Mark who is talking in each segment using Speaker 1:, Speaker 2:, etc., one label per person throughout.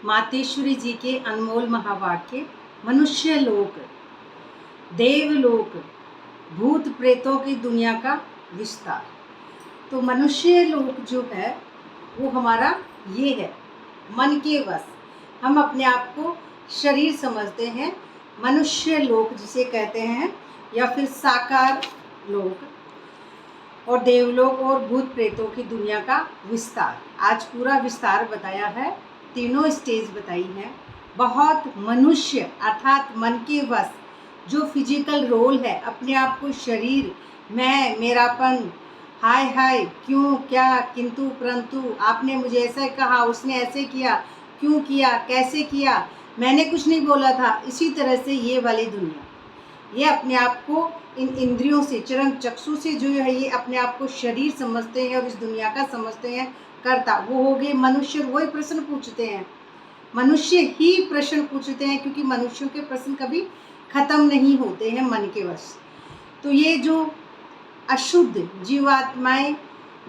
Speaker 1: मातेश्वरी जी के अनमोल महावाक्य। मनुष्य लोक, देवलोक, भूत प्रेतों की दुनिया का विस्तार। तो मनुष्य लोक जो है वो हमारा ये है, मन के वश। हम अपने आप को शरीर समझते हैं, मनुष्य लोक जिसे कहते हैं, या फिर साकार लोक, और देवलोक और भूत प्रेतों की दुनिया का विस्तार। आज पूरा विस्तार बताया है, तीनों स्टेज बताई है। बहुत मनुष्य अर्थात मन के वश जो फिजिकल रोल है, अपने आप को शरीर, मैं, मेरापन, हाय हाय, क्यों, क्या, किंतु परंतु, आपने मुझे ऐसा कहा, उसने ऐसे किया, क्यों किया, कैसे किया, मैंने कुछ नहीं बोला था, इसी तरह से ये वाली दुनिया, ये अपने आप को इन इंद्रियों से, चरम चक्षु से जो है, ये अपने आप को शरीर समझते हैं और इस दुनिया का समझते हैं कर्ता। वो हो गए मनुष्य। वही प्रश्न पूछते हैं, मनुष्य ही प्रश्न पूछते हैं, क्योंकि मनुष्यों के प्रश्न कभी खत्म नहीं होते हैं मन के वश। तो ये जो अशुद्ध जीवात्माएं,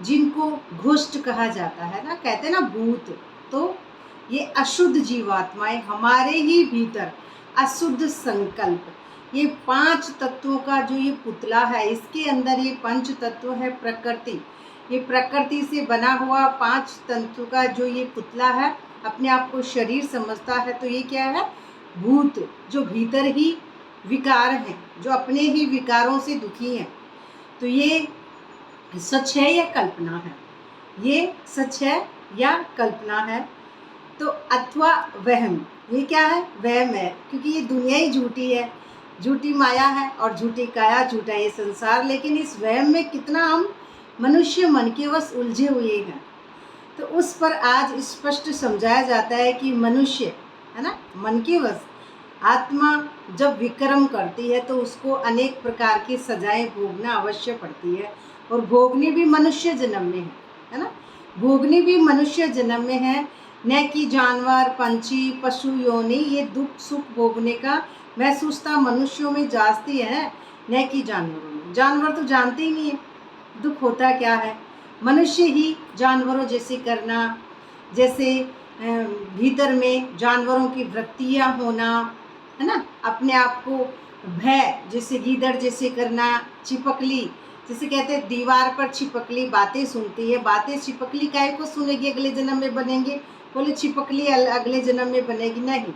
Speaker 1: जिनको घुष्ट कहा जाता है ना, कहते हैं ना भूत, तो ये अशुद्ध जीवात्माएं हमारे ही भीतर अशुद्ध संकल्प, ये 5 तत्वों का जो ये पुतला है, इसके अंदर ये 5 तत्व है प्रकृति। ये प्रकृति से बना हुआ 5 तत्व का जो ये पुतला है, अपने आप को शरीर समझता है। तो ये क्या है? भूत, जो भीतर ही विकार हैं, जो अपने ही विकारों से दुखी हैं। तो ये सच है या कल्पना है? ये सच है या कल्पना है? तो अथवा वहम, ये क्या है? वहम है, क्योंकि ये दुनिया ही झूठी है, झूठी माया है और झूठी काया, झूठा ये संसार। लेकिन इस वहम में कितना हम मनुष्य मन के वश उलझे हुए हैं। तो उस पर आज स्पष्ट समझाया जाता है कि मनुष्य है ना, मन के वश आत्मा जब विक्रम करती है तो उसको अनेक प्रकार की सजाएं भोगना अवश्य पड़ती है, और भोगनी भी मनुष्य जन्म में है ना, भोगनी भी मनुष्य जन्म में है, न कि जानवर, पंछी, पशु योनि। ये दुख सुख भोगने का महसूसता मनुष्यों में जाती है, न कि जानवरों में। जानवर तो जानते ही नहीं है दुख होता क्या है। मनुष्य ही जानवरों जैसे करना, जैसे भीतर में जानवरों की वृत्तियाँ होना, है ना, अपने आप को भय, जैसे गीदड़ जैसे करना, छिपकली, जैसे कहते हैं दीवार पर छिपकली बातें सुनती है। बातें छिपकली काहे को सुनेगी? अगले जन्म में बनेंगे? बोले छिपकली अगले जन्म में बनेगी? नहीं,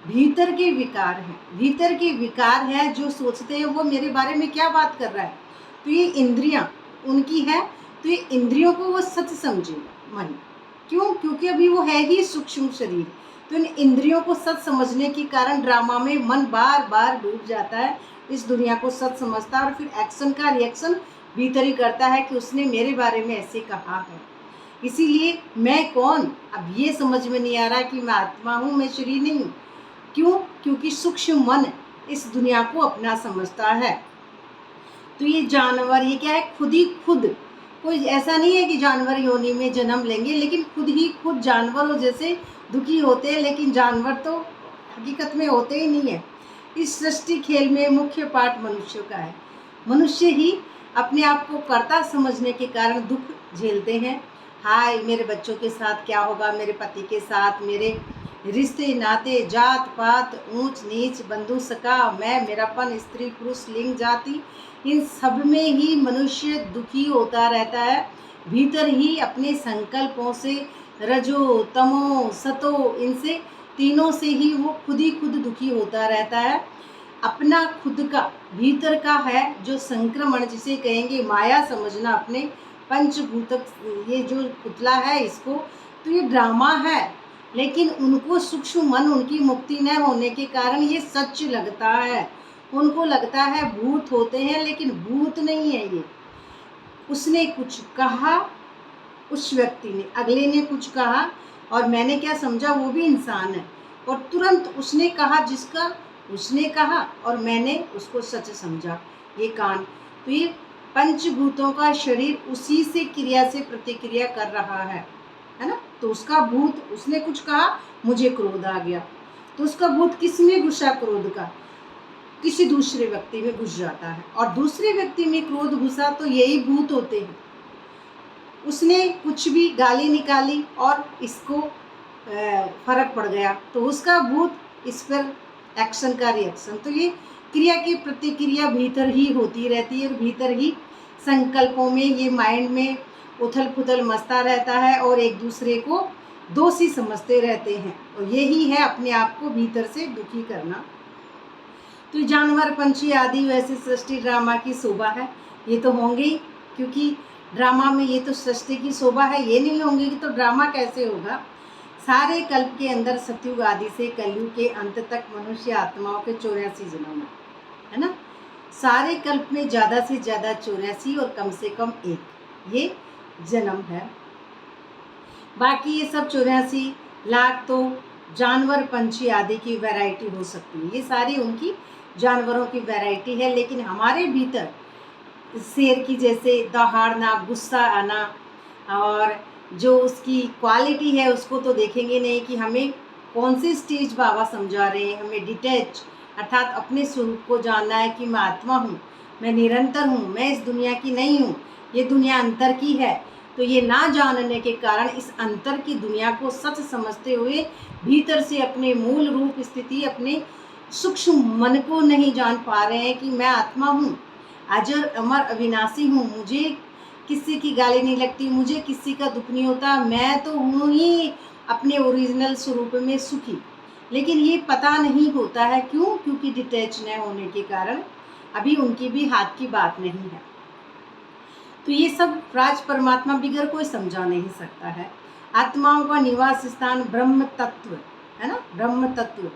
Speaker 1: भीतर के विकार हैं, भीतर के विकार है जो सोचते हैं वो मेरे बारे में क्या बात कर रहा है। तो ये इंद्रियां उनकी है, तो ये इंद्रियों को वो सच समझेगा मन। क्यों? क्योंकि अभी वो है ही सूक्ष्म शरीर। तो इन इंद्रियों को सच समझने के कारण ड्रामा में मन बार बार डूब जाता है, इस दुनिया को सच समझता है, और फिर एक्शन का रिएक्शन भीतर ही करता है कि उसने मेरे बारे में ऐसे कहा है। इसीलिए मैं कौन, अब ये समझ में नहीं आ रहा कि मैं आत्मा हूँ, मैं शरीर नहीं हूँ। क्यों? क्योंकि सूक्ष्म मन इस दुनिया को अपना समझता है। तो ये जानवर, ये क्या है? खुद ही खुद, कोई ऐसा नहीं है कि जानवर योनि में जन्म लेंगे, लेकिन खुद ही खुद जानवरों जैसे दुखी होते हैं। लेकिन जानवर तो हकीकत में होते ही नहीं है। इस सृष्टि खेल में मुख्य पार्ट मनुष्य का है। मनुष्य ही अपने आप को कर्ता समझने के कारण दुख झेलते हैं। हाय, मेरे बच्चों के साथ क्या होगा, मेरे पति के साथ, मेरे रिश्ते नाते, जात पात, ऊंच नीच, बंधु सखा, मैं, मेरापन, स्त्री पुरुष, लिंग जाति, इन सब में ही मनुष्य दुखी होता रहता है। भीतर ही अपने संकल्पों से, रजो तमो सतो, इनसे तीनों से ही वो खुद दुखी होता रहता है। अपना खुद का भीतर का है जो संक्रमण, जिसे कहेंगे माया समझना, अपने पंचभूत, ये जो पुतला है इसको, तो ये ड्रामा है। लेकिन उनको सूक्ष्म मन, उनकी मुक्ति न होने के कारण ये सच लगता है। उनको लगता है भूत होते हैं, लेकिन भूत नहीं है ये। उसने कुछ कहा, उस व्यक्ति ने, अगले ने कुछ कहा, और मैंने क्या समझा, वो भी इंसान है, और तुरंत उसने कहा जिसका उसने कहा, और मैंने उसको सच समझा। ये कान, तो ये पंचभूतों का शरीर उसी से क्रिया से प्रतिक्रिया कर रहा है ना। तो उसका भूत, उसने कुछ कहा, मुझे क्रोध आ गया, तो उसका भूत किस में घुसा? क्रोध का किसी दूसरे व्यक्ति में घुस जाता है, और दूसरे व्यक्ति में क्रोध घुसा तो यही भूत होते हैं। उसने कुछ भी गाली निकाली और इसको फर्क पड़ गया तो उसका भूत इस पर एक्शन का रिएक्शन। तो ये क्रिया की प्रतिक्रिया भीतर ही होती रहती है और भीतर ही संकल्पों में ये माइंड में उथल पुथल मचता रहता है और एक दूसरे को दोषी समझते रहते हैं और यही है अपने आप को भीतर से दुखी करना। तो जानवर पंछी आदि वैसे सृष्टि ड्रामा की शोभा है, ये तो होंगे ही, क्योंकि ड्रामा में ये तो सृष्टि की शोभा है, ये नहीं होंगे कि तो ड्रामा कैसे होगा। सारे कल्प के अंदर सतयुग आदि से कलयुग के अंत तक मनुष्य आत्माओं के 84 जन्म है ना। सारे कल्प में ज़्यादा से ज़्यादा 84 और कम से कम 1 ये जन्म है। बाकी ये सब 84 लाख तो जानवर पंछी आदि की वैरायटी हो सकती है, ये सारी उनकी जानवरों की वैरायटी है। लेकिन हमारे भीतर शेर की जैसे दहाड़ना, गुस्सा आना और जो उसकी क्वालिटी है उसको तो देखेंगे नहीं कि हमें कौन सी स्टेज बाबा समझा रहे हैं। हमें डिटैच अर्थात अपने स्वरूप को जानना है कि मैं आत्मा हूँ, मैं निरंतर हूँ, मैं इस दुनिया की नहीं हूँ, ये दुनिया अंतर की है। तो ये ना जानने के कारण इस अंतर की दुनिया को सच समझते हुए भीतर से अपने मूल रूप स्थिति, अपने सूक्ष्म मन को नहीं जान पा रहे हैं कि मैं आत्मा हूँ, अजर अमर अविनाशी हूँ, मुझे किसी की गाली नहीं लगती, मुझे किसी का दुख नहीं होता, मैं तो हूँ ही अपने ओरिजिनल स्वरूप में सुखी। लेकिन ये पता नहीं होता है, क्यों? क्योंकि डिटैच न होने के कारण अभी उनकी भी हाथ की बात नहीं है। तो ये सब राज परमात्मा बिगर कोई समझा नहीं सकता है। आत्माओं का निवास स्थान ब्रह्म तत्व है ना, ब्रह्म तत्व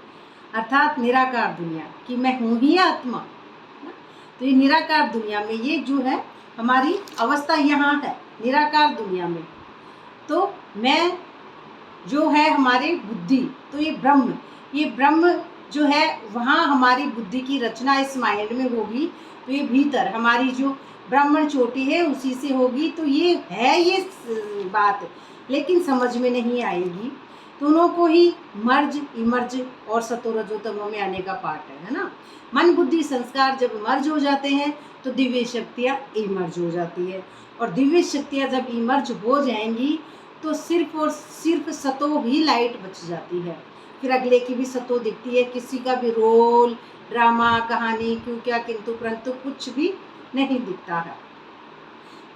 Speaker 1: अर्थात निराकार दुनिया कि मैं हूँ ही आत्मा। तो ये निराकार दुनिया में ये जो है हमारी अवस्था यहाँ है निराकार दुनिया में। तो मैं जो है हमारे बुद्धि, तो ये ब्रह्म जो है वहाँ हमारी बुद्धि की रचना इस माइंड में होगी। तो ये भीतर हमारी जो ब्राह्मण चोटी है उसी से होगी। तो ये है ये बात, लेकिन समझ में नहीं आएगी। दोनों को ही मर्ज इमर्ज और सतोरजोतमो में आने का पार्ट है ना। मन बुद्धि संस्कार जब मर्ज हो जाते हैं तो दिव्य शक्तियाँ इमर्ज हो जाती है, और दिव्य शक्तियाँ जब इमर्ज हो जाएंगी तो सिर्फ और सिर्फ सतो ही लाइट बच जाती है। फिर अगले की भी सतो दिखती है, किसी का भी रोल ड्रामा कहानी क्यों क्या किंतु परंतु कुछ भी नहीं दिखता है।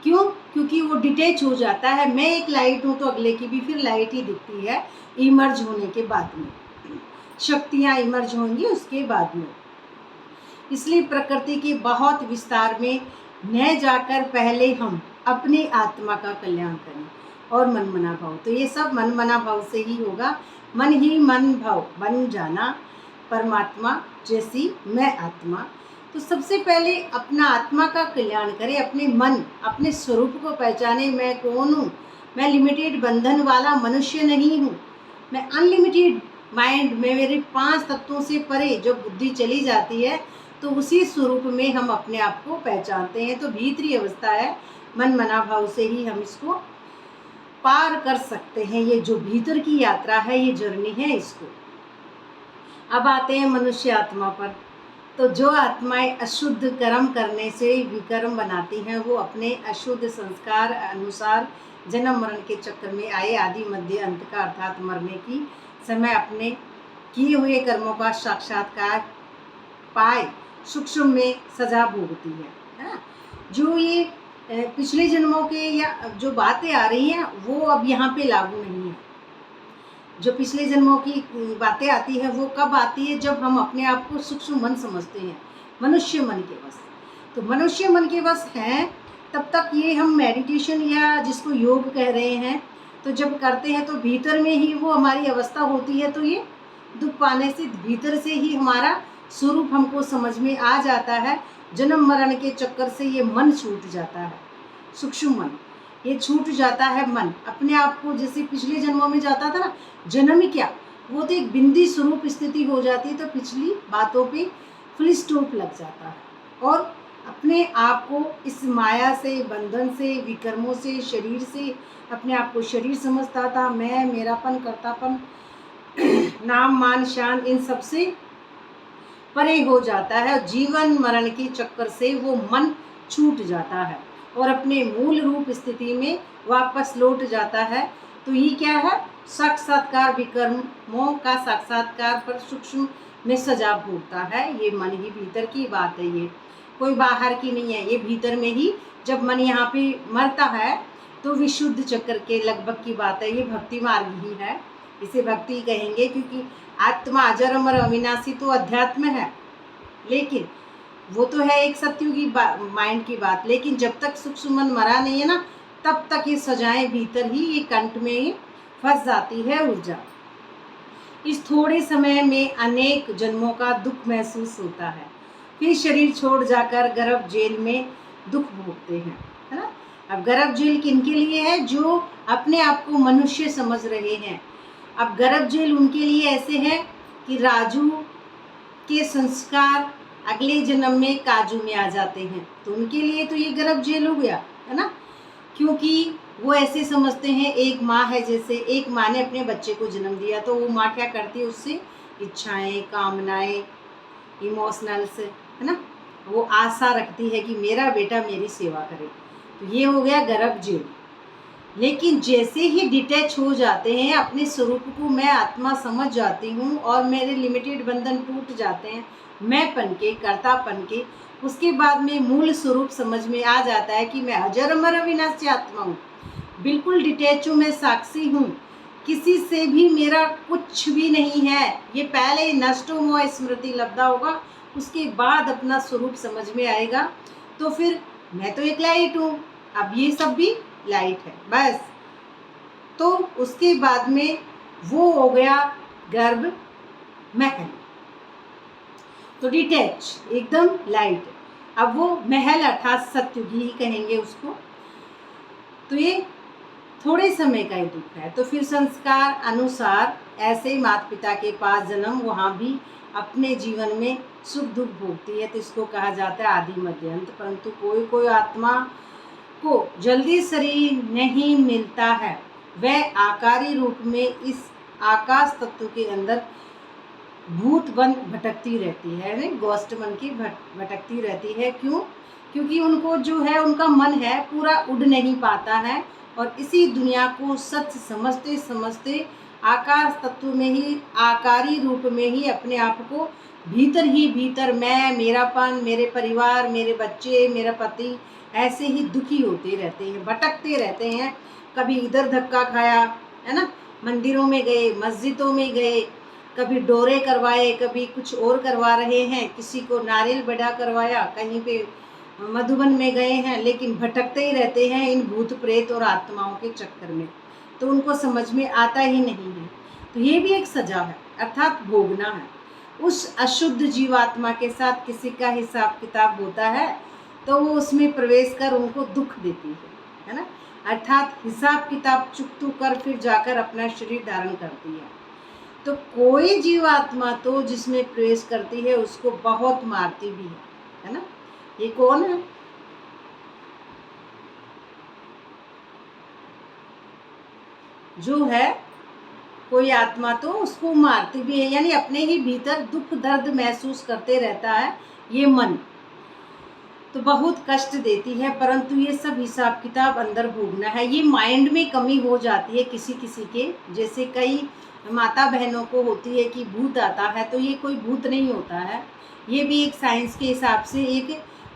Speaker 1: क्यों? क्योंकि वो डिटैच हो जाता है। मैं एक लाइट हूँ तो अगले की भी फिर लाइट ही दिखती है इमर्ज होने के बाद में, शक्तियाँ इमर्ज होंगी उसके बाद में। इसलिए प्रकृति के बहुत विस्तार में न जाकर पहले हम अपनी आत्मा का कल्याण करें और मन मना भाव। तो ये सब मन मना भाव से ही होगा। मन ही मन भाव बन जाना परमात्मा जैसी मैं आत्मा। तो सबसे पहले अपना आत्मा का कल्याण करें, अपने मन अपने स्वरूप को पहचाने। मैं कौन हूँ? मैं लिमिटेड बंधन वाला मनुष्य नहीं हूँ, मैं अनलिमिटेड माइंड में मेरे 5 तत्वों से परे जो बुद्धि चली जाती है तो उसी स्वरूप में हम अपने आप को पहचानते हैं। तो भीतरी अवस्था है, मन मना भाव से ही हम इसको पार कर सकते हैं। ये जो भीतर की यात्रा है, ये जर्नी है इसको। अब आते हैं मनुष्य आत्मा पर। तो जो आत्माएं अशुद्ध कर्म करने से विकर्म बनाती हैं वो अपने अशुद्ध संस्कार अनुसार जन्म मरण के चक्कर में आए आदि मध्य अंत का अर्थात मरने की समय अपने किए हुए कर्मों का साक्षात्कार पाए सूक्ष्म में सजा भोगती है। जो ये पिछले जन्मों के या जो बातें आ रही हैं वो अब यहाँ पे लागू नहीं है। जो पिछले जन्मों की बातें आती है वो कब आती है? जब हम अपने आप को सूक्ष्म मन समझते हैं, मनुष्य मन के वश। तो मनुष्य मन के वश हैं तब तक ये हम मेडिटेशन या जिसको योग कह रहे हैं तो जब करते हैं तो भीतर में ही वो हमारी अवस्था होती है। तो ये दुख पाने से भीतर से ही हमारा स्वरूप हमको समझ में आ जाता है। जन्म मरण के चक्कर से ये मन छूट जाता है, सूक्ष्म मन ये छूट जाता है। मन अपने आप को जैसे पिछले जन्मों में जाता था ना, जन्म ही क्या वो तो एक बिंदी स्वरूप स्थिति हो जाती है। तो पिछली बातों पे फुल स्टॉप लग जाता है और अपने आप को इस माया से, बंधन से, विकर्मों से, शरीर से अपने आप को शरीर समझता था। मैं, मेरापन, कर्तापन, नाम मान शान इन सब से परे हो जाता है। जीवन मरण के चक्कर से वो मन छूट जाता है और अपने मूल रूप स्थिति में वापस लौट जाता है। तो ये क्या है? साक्षात्कार विकर्मों का साक्षात्कार पर सूक्ष्म में सजा भोगता है। ये मन ही भीतर की बात है, ये कोई बाहर की नहीं है, ये भीतर में ही जब मन यहाँ पे मरता है तो विशुद्ध चक्र के लगभग की बात है। ये भक्ति मार्ग ही है, इसे भक्ति कहेंगे, क्योंकि आत्मा अजर अमर अविनाशी तो अध्यात्म है, लेकिन वो तो है एक सत्युगी माइंड की बात। लेकिन जब तक सूक्ष्म मन मरा नहीं है ना, तब तक ये सजाएं भीतर ही, ये कंठ में ही फंस जाती है ऊर्जा। इस थोड़े समय में अनेक जन्मों का दुख महसूस होता है, फिर शरीर छोड़ जाकर गर्भ जेल में दुख भोगते हैं, है ना। अब गर्भ जेल किनके लिए है? जो अपने आप को मनुष्य समझ रहे हैं। अब गर्भ जेल उनके लिए ऐसे है कि राजू के संस्कार अगले जन्म में काजू में आ जाते हैं, तो उनके लिए तो ये गर्भ जेल हो गया, है ना। क्योंकि वो ऐसे समझते हैं, एक माँ है, जैसे एक माँ ने अपने बच्चे को जन्म दिया तो वो माँ क्या करती है, उससे इच्छाएं, कामनाएं, इमोशनल्स, है ना, वो आशा रखती है कि मेरा बेटा मेरी सेवा करे। तो ये हो गया गर्भ जेल। लेकिन जैसे ही डिटैच हो जाते हैं, अपने स्वरूप को मैं आत्मा समझ जाती हूँ और मेरे लिमिटेड बंधन टूट जाते हैं, मैं पन के, कर्तापन के, उसके बाद में मूल स्वरूप समझ में आ जाता है कि मैं अजर अमर अविनाशी आत्मा हूँ, बिल्कुल डिटैच हूँ, मैं साक्षी हूँ, किसी से भी मेरा कुछ भी नहीं है। ये पहले नष्ट मोह स्मृति लब्धा होगा, उसके बाद अपना स्वरूप समझ में आएगा, तो फिर मैं तो एक लाइट हूँ, अब ये सब भी लाइट है, बस। तो उसके बाद में वो हो गया गर्भ महल, तो डिटैच, एकदम लाइट। अब वो महल अर्थात सत्युगी ही कहेंगे उसको। तो ये थोड़े समय का ही दुख है। तो फिर संस्कार अनुसार ऐसे माता पिता के पास जन्म, वहाँ भी अपने जीवन में सुख दुख भोगती है, तो इसको कहा जाता है आदि मध्य अंत। परंतु कोई कोई आत्मा को जल्दी शरीर नहीं मिलता है, वह आकारी रूप में इस आकाश तत्व के अंदर भूत बन भटकती रहती है, नहीं गोस्ट मन की भटकती रहती है। क्यों? क्योंकि उनको जो है, उनका मन है पूरा उड़ नहीं पाता है, और इसी दुनिया को सच समझते समझते आकाश तत्व में ही, आकारी रूप में ही अपने आप को भीतर ही भीतर मैं, मेरापन, मेरे परिवार, मेरे बच्चे, मेरा पति, ऐसे ही दुखी होते रहते हैं, भटकते रहते हैं। कभी इधर धक्का खाया, है ना, मंदिरों में गए, मस्जिदों में गए, कभी डोरे करवाए, कभी कुछ और करवा रहे हैं, किसी को नारियल बड़ा करवाया, कहीं पे मधुबन में गए हैं, लेकिन भटकते ही रहते हैं इन भूत प्रेत और आत्माओं के चक्कर में, तो उनको समझ में आता ही नहीं है। तो ये भी एक सजा है, अर्थात भोगना है। उस अशुद्ध जीवात्मा के साथ किसी का हिसाब किताब होता है, तो वो उसमें प्रवेश कर उनको दुख देती है ना, अर्थात हिसाब किताब चुकतू कर फिर जाकर अपना शरीर धारण करती है। तो कोई जीवात्मा तो जिसमें प्रवेश करती है उसको बहुत मारती भी है ना। ये कौन है? जो है कोई आत्मा तो उसको मारती भी है, यानी अपने ही भीतर दुख दर्द महसूस करते रहता है ये मन, तो बहुत कष्ट देती है। परंतु ये सब हिसाब किताब अंदर भोगना है। ये माइंड में कमी हो जाती है किसी किसी के, जैसे कई माता बहनों को होती है कि भूत आता है, तो ये कोई भूत नहीं होता है, ये भी एक साइंस के हिसाब से एक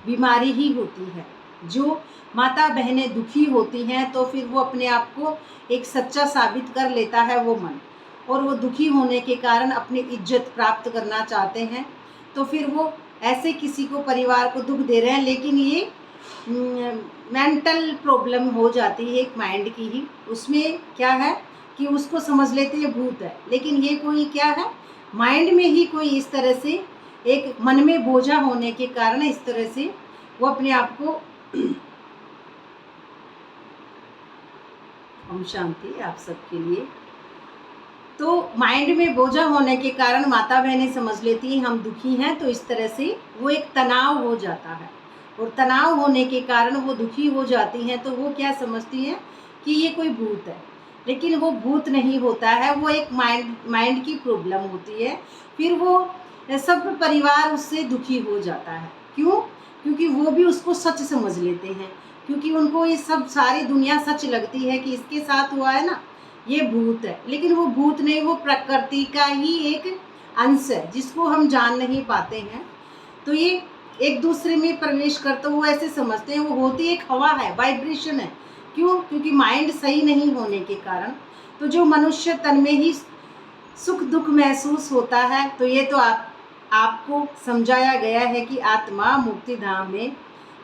Speaker 1: बीमारी ही होती है। जो माता बहनें दुखी होती हैं तो फिर वो अपने आप को एक सच्चा साबित कर लेता है वो मन, और वो दुखी होने के कारण अपनी इज्जत प्राप्त करना चाहते हैं, तो फिर वो ऐसे किसी को, परिवार को दुख दे रहे हैं, लेकिन ये मेंटल प्रॉब्लम हो जाती है एक माइंड की ही। उसमें क्या है कि उसको समझ लेते हैं भूत है, लेकिन ये कोई क्या है, माइंड में ही कोई इस तरह से एक मन में बोझा होने के कारण इस तरह से वो अपने आप को हम शांति आप सबके लिए। तो माइंड में बोझा होने के कारण माता बहनें समझ लेती हैं हम दुखी हैं, तो इस तरह से वो एक तनाव हो जाता है, और तनाव होने के कारण वो दुखी हो जाती हैं, तो वो क्या समझती हैं कि ये कोई भूत है, लेकिन वो भूत नहीं होता है, वो एक माइंड की प्रॉब्लम होती है। फिर वो सब परिवार उससे दुखी हो जाता है। क्यों? क्योंकि वो भी उसको सच समझ लेते हैं, क्योंकि उनको ये सब सारी दुनिया सच लगती है कि इसके साथ हुआ है ना, ये भूत है, लेकिन वो भूत नहीं, वो प्रकृति का ही एक अंश है जिसको हम जान नहीं पाते हैं। तो ये एक दूसरे में प्रवेश करते वो ऐसे समझते हैं, वो होती एक हवा है, वाइब्रेशन है। क्यों? क्योंकि माइंड सही नहीं होने के कारण। तो जो मनुष्य तन में ही सुख दुख महसूस होता है, तो ये तो आपको समझाया गया है कि आत्मा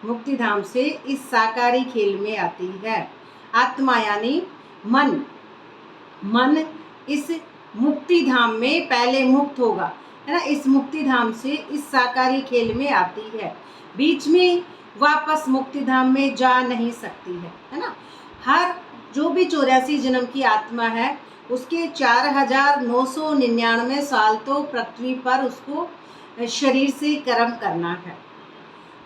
Speaker 1: मुक्तिधाम से इस साकारी खेल में आती है। आत्मा यानी मन इस मुक्ति धाम में पहले मुक्त होगा, है ना। इस मुक्ति धाम से इस साकारी खेल में आती है, बीच में वापस मुक्ति धाम में जा नहीं सकती है ना। हर जो भी 84 जन्म की आत्मा है, उसके 4999 साल तो पृथ्वी पर उसको शरीर से कर्म करना है,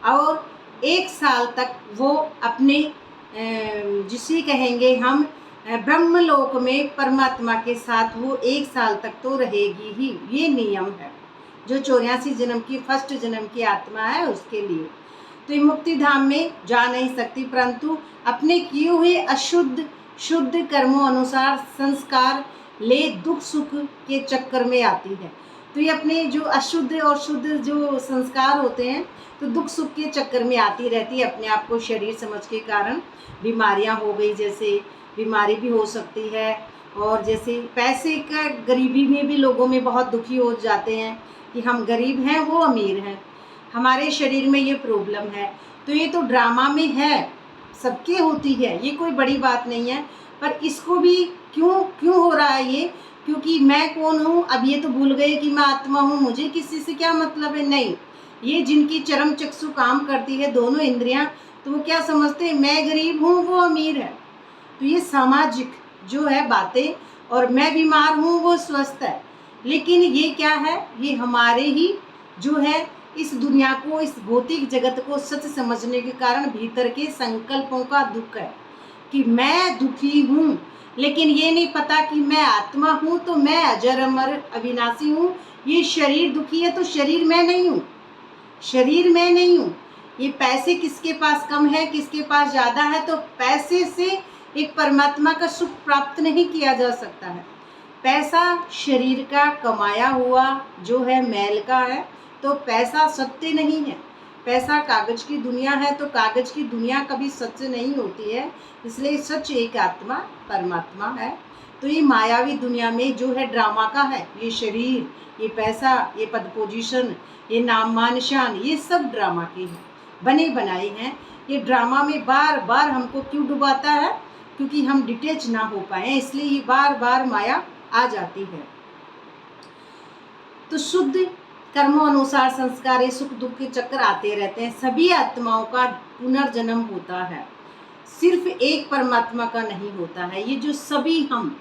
Speaker 1: और 1 साल तक वो अपने जिसे कहेंगे हम ब्रह्मलोक में परमात्मा के साथ वो 1 साल तक तो रहेगी ही। ये नियम है जो 84 जन्म की फर्स्ट जन्म की आत्मा है उसके लिए। तो ये मुक्ति धाम में जा नहीं सकती, परंतु अपने किए हुए शुद्ध कर्मों अनुसार संस्कार ले दुख सुख के चक्कर में आती है। तो ये अपने जो अशुद्ध और शुद्ध जो संस्कार होते हैं, तो दुख सुख के चक्कर में आती रहती है, अपने आप को शरीर समझ के कारण। बीमारियां हो गई, जैसे बीमारी भी हो सकती है, और जैसे पैसे का गरीबी में भी लोगों में बहुत दुखी हो जाते हैं कि हम गरीब हैं, वो अमीर हैं, हमारे शरीर में ये प्रॉब्लम है। तो ये तो ड्रामा में है, सबके होती है, ये कोई बड़ी बात नहीं है। पर इसको भी क्यों हो रहा है ये? क्योंकि मैं कौन हूँ, अब ये तो भूल गए कि मैं आत्मा हूँ, मुझे किसी से क्या मतलब है। नहीं, ये जिनकी चरम चक्षु काम करती है, दोनों इंद्रियां, तो वो क्या समझते हैं, मैं गरीब हूँ, वो अमीर है। तो ये सामाजिक जो है बातें, और मैं बीमार हूँ, वो स्वस्थ है। लेकिन ये क्या है, ये हमारे ही जो है इस दुनिया को, इस भौतिक जगत को सच समझने के कारण भीतर के संकल्पों का दुख है कि मैं दुखी हूँ। लेकिन ये नहीं पता कि मैं आत्मा हूँ, तो मैं अजर अमर अविनाशी हूँ। ये शरीर दुखी है तो शरीर मैं नहीं हूँ, शरीर मैं नहीं हूँ। ये पैसे किसके पास कम है, किसके पास ज़्यादा है, तो पैसे से एक परमात्मा का सुख प्राप्त नहीं किया जा सकता है। पैसा शरीर का कमाया हुआ जो है, मैल का है, तो पैसा सत्य नहीं है। पैसा कागज की दुनिया है, तो कागज की दुनिया कभी सत्य नहीं होती है। इसलिए सच एक आत्मा परमात्मा है। तो ये मायावी दुनिया में जो है ड्रामा का है, ये शरीर, ये पैसा, ये पद पोजीशन, ये नाम मान शान, ये सब ड्रामा के हैं, बने बनाए हैं। ये ड्रामा में बार बार हमको क्यों डुबाता है? क्योंकि हम डिटेच ना हो पाए, इसलिए ये बार बार माया आ जाती है। तो शुद्ध कर्मों अनुसार संस्कार सुख दुख के चक्कर आते रहते हैं। सभी आत्माओं का पुनर्जन्म होता है, सिर्फ एक परमात्मा का नहीं होता है। ये जो सभी हम,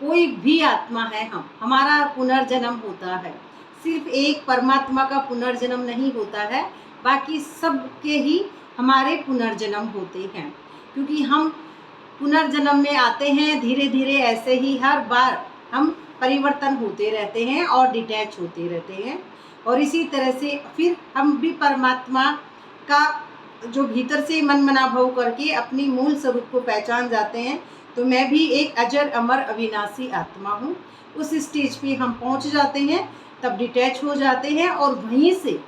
Speaker 1: कोई भी आत्मा है, हमारा पुनर्जन्म होता है। सिर्फ एक परमात्मा का पुनर्जन्म नहीं होता है, बाकी सबके ही हमारे पुनर्जन्म होते हैं। क्योंकि हम पुनर्जन्म में आते हैं, धीरे धीरे ऐसे ही हर बार हम परिवर्तन होते रहते हैं और डिटैच होते रहते हैं। और इसी तरह से फिर हम भी परमात्मा का जो भीतर से मन मना भाव करके अपनी मूल स्वरूप को पहचान जाते हैं। तो मैं भी एक अजर अमर अविनाशी आत्मा हूँ। उस स्टेज पे हम पहुँच जाते हैं, तब डिटैच हो जाते हैं, और वहीं से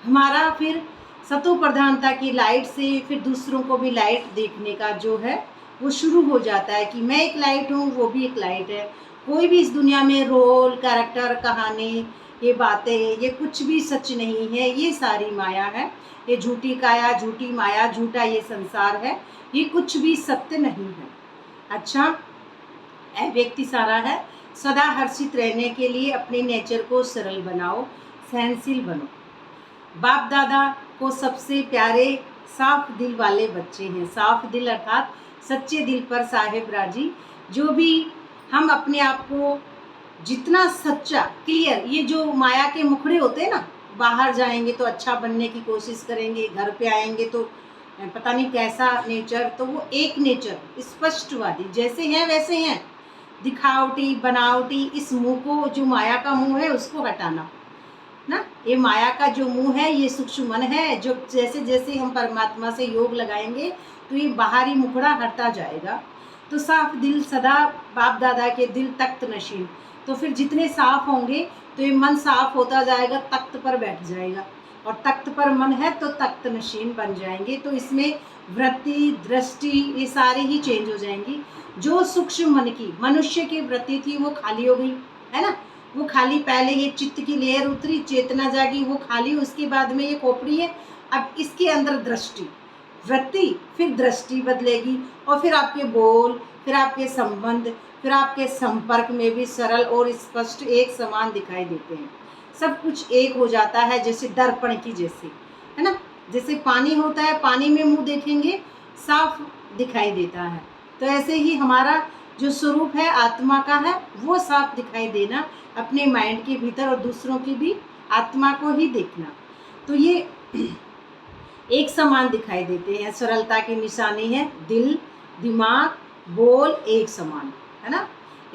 Speaker 1: हमारा फिर सतो प्रधानता की लाइट से फिर दूसरों को भी लाइट देखने का जो है वो शुरू हो जाता है कि मैं एक लाइट हूँ, वो भी एक लाइट है। कोई भी इस दुनिया में रोल, कैरेक्टर, कहानी, ये बातें, ये कुछ भी सच नहीं है। ये सारी माया है, ये झूठी काया, झूठी माया, झूठा ये संसार है, ये कुछ भी सत्य नहीं है। अच्छा, व्यक्ति सारा है, सदा हर्षित रहने के लिए अपने नेचर को सरल बनाओ, सहनशील बनो। बाप दादा को सबसे प्यारे साफ दिल वाले बच्चे हैं। साफ दिल अर्थात सच्चे दिल पर साहेब राजी। जो भी हम अपने आप को जितना सच्चा, क्लियर, ये जो माया के मुखड़े होते हैं ना, बाहर जाएंगे तो अच्छा बनने की कोशिश करेंगे, घर पे आएंगे तो पता नहीं कैसा नेचर, तो वो एक नेचर स्पष्टवादी, जैसे हैं वैसे हैं, दिखावटी बनावटी, इस मुंह को, जो माया का मुंह है उसको हटाना ना। ये माया का जो मुंह है, ये सूक्ष्म मन है, जो जैसे जैसे हम परमात्मा से योग लगाएंगे तो ये बाहरी मुखड़ा हटता जाएगा। तो साफ दिल सदा बाप दादा के दिल तख्त नशीन। तो फिर जितने साफ होंगे तो ये मन साफ होता जाएगा, तख्त पर बैठ जाएगा, और तख्त पर मन है तो तख्त नशीन बन जाएंगे। तो इसमें वृत्ति, दृष्टि, ये सारी ही चेंज हो जाएंगी। जो सूक्ष्म मन की मनुष्य की वृत्ति थी वो खाली हो गई, है ना। वो खाली, पहले ये चित्त की लेयर उतरी, चेतना जागी, वो खाली, उसके बाद में ये खोपड़ी है। अब इसके अंदर दृष्टि, वृत्ति, फिर दृष्टि बदलेगी, और फिर आपके बोल, फिर आपके संबंध, फिर आपके संपर्क में भी सरल और स्पष्ट एक समान दिखाई देते हैं। सब कुछ एक हो जाता है, जैसे दर्पण की जैसे, है ना। जैसे पानी होता है, पानी में मुंह देखेंगे साफ दिखाई देता है, तो ऐसे ही हमारा जो स्वरूप है आत्मा का है वो साफ दिखाई देना अपने माइंड के भीतर, और दूसरों की भी आत्मा को ही देखना। तो ये एक समान दिखाई देते हैं। सरलता की निशानी है दिल, दिमाग, बोल एक समान, है ना।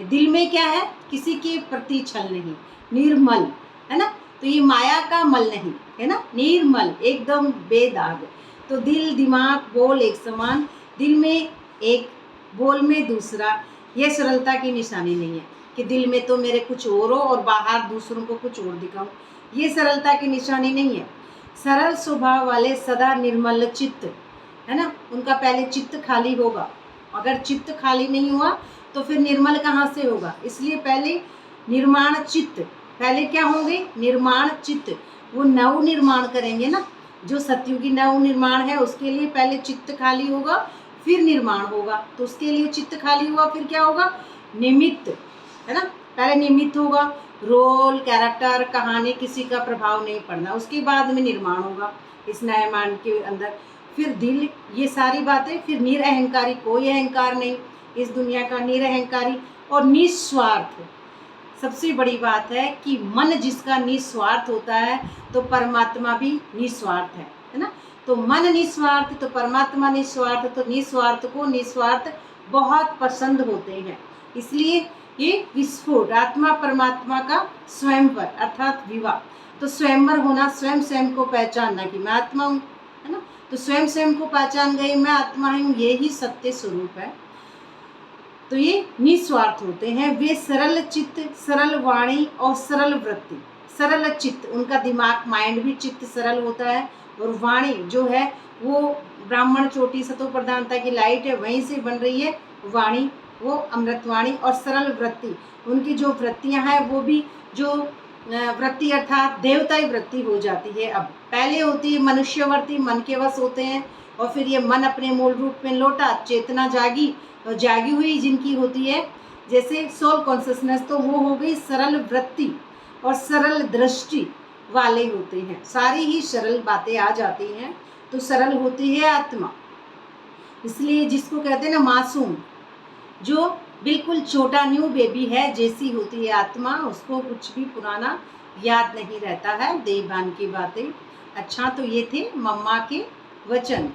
Speaker 1: दिल में क्या है, किसी के प्रति छल नहीं, निर्मल, है ना। तो ये माया का मल नहीं, है ना, निर्मल, एकदम बेदाग। तो दिल, दिमाग, बोल एक समान, दिल में एक, बोल में दूसरा। ये सरलता की निशानी नहीं है कि दिल में तो मेरे कुछ और हो और बाहर दूसरों को कुछ और दिखाऊं। ये सरलता की निशानी नहीं है। सरल स्वभाव वाले सदा निर्मल चित्त, है ना, उनका पहले चित्त खाली होगा। अगर चित्त खाली नहीं हुआ तो फिर निर्मल कहाँ से होगा। इसलिए पहले निर्माण चित्त, पहले क्या होंगे, निर्माण चित्त, वो नव निर्माण करेंगे ना। जो सतयुगी नव निर्माण है उसके लिए पहले चित्त खाली होगा, फिर निर्माण होगा। तो उसके लिए चित्त खाली हुआ, फिर क्या होगा, निमित्त, है ना। पहले निमित्त होगा, रोल, कैरेक्टर, कहानी, किसी का प्रभाव नहीं पड़ना, उसके बाद में निर्माण होगा इस नए मान के अंदर। फिर दिल, ये सारी बातें, फिर निरअहंकारी, कोई अहंकार नहीं इस दुनिया का, निरअहंकारी और निस्वार्थ। सबसे बड़ी बात है कि मन जिसका निस्वार्थ होता है तो परमात्मा भी निस्वार्थ है ना। तो मन निस्वार्थ तो परमात्मा निस्वार्थ, तो निस्वार्थ को निस्वार्थ बहुत पसंद होते हैं। इसलिए ये विस्फोट आत्मा परमात्मा का स्वयंवर अर्थात विवाह। तो स्वयंवर होना, स्वयं स्वयं को पहचानना कि मैं आत्मा हूँ, है ना। तो स्वयं स्वयं को पहचान गई, मैं आत्मा हूँ, ये ही सत्य स्वरूप है। तो ये निस्वार्थ होते हैं। वे सरल चित्त, सरल वाणी और सरल वृत्ति। सरल चित्त, उनका दिमाग, माइंड भी चित्त सरल होता है, और वाणी जो है वो ब्राह्मण चोटी सतो प्रधानता की लाइट है, वहीं से बन रही है वाणी, वो अमृतवाणी। और सरल वृत्ति, उनकी जो वृत्तियां हैं वो भी जो वृत्ति अर्थात देवताई वृत्ति हो जाती है। अब पहले होती है मनुष्यवर्ती, मन के वश होते हैं, और फिर ये मन अपने मूल रूप में लौटा, चेतना जागी, और जागी हुई जिनकी होती है जैसे सोल कॉन्शियसनेस, तो वो हो गई सरल वृत्ति और सरल दृष्टि वाले होते हैं। सारी ही सरल बातें आ जाती हैं, तो सरल होती है आत्मा। इसलिए जिसको कहते हैं ना मासूम, जो बिल्कुल छोटा न्यू बेबी है जैसी होती है आत्मा, उसको कुछ भी पुराना याद नहीं रहता है, देवभान की बातें। अच्छा, तो ये थे मम्मा के वचन।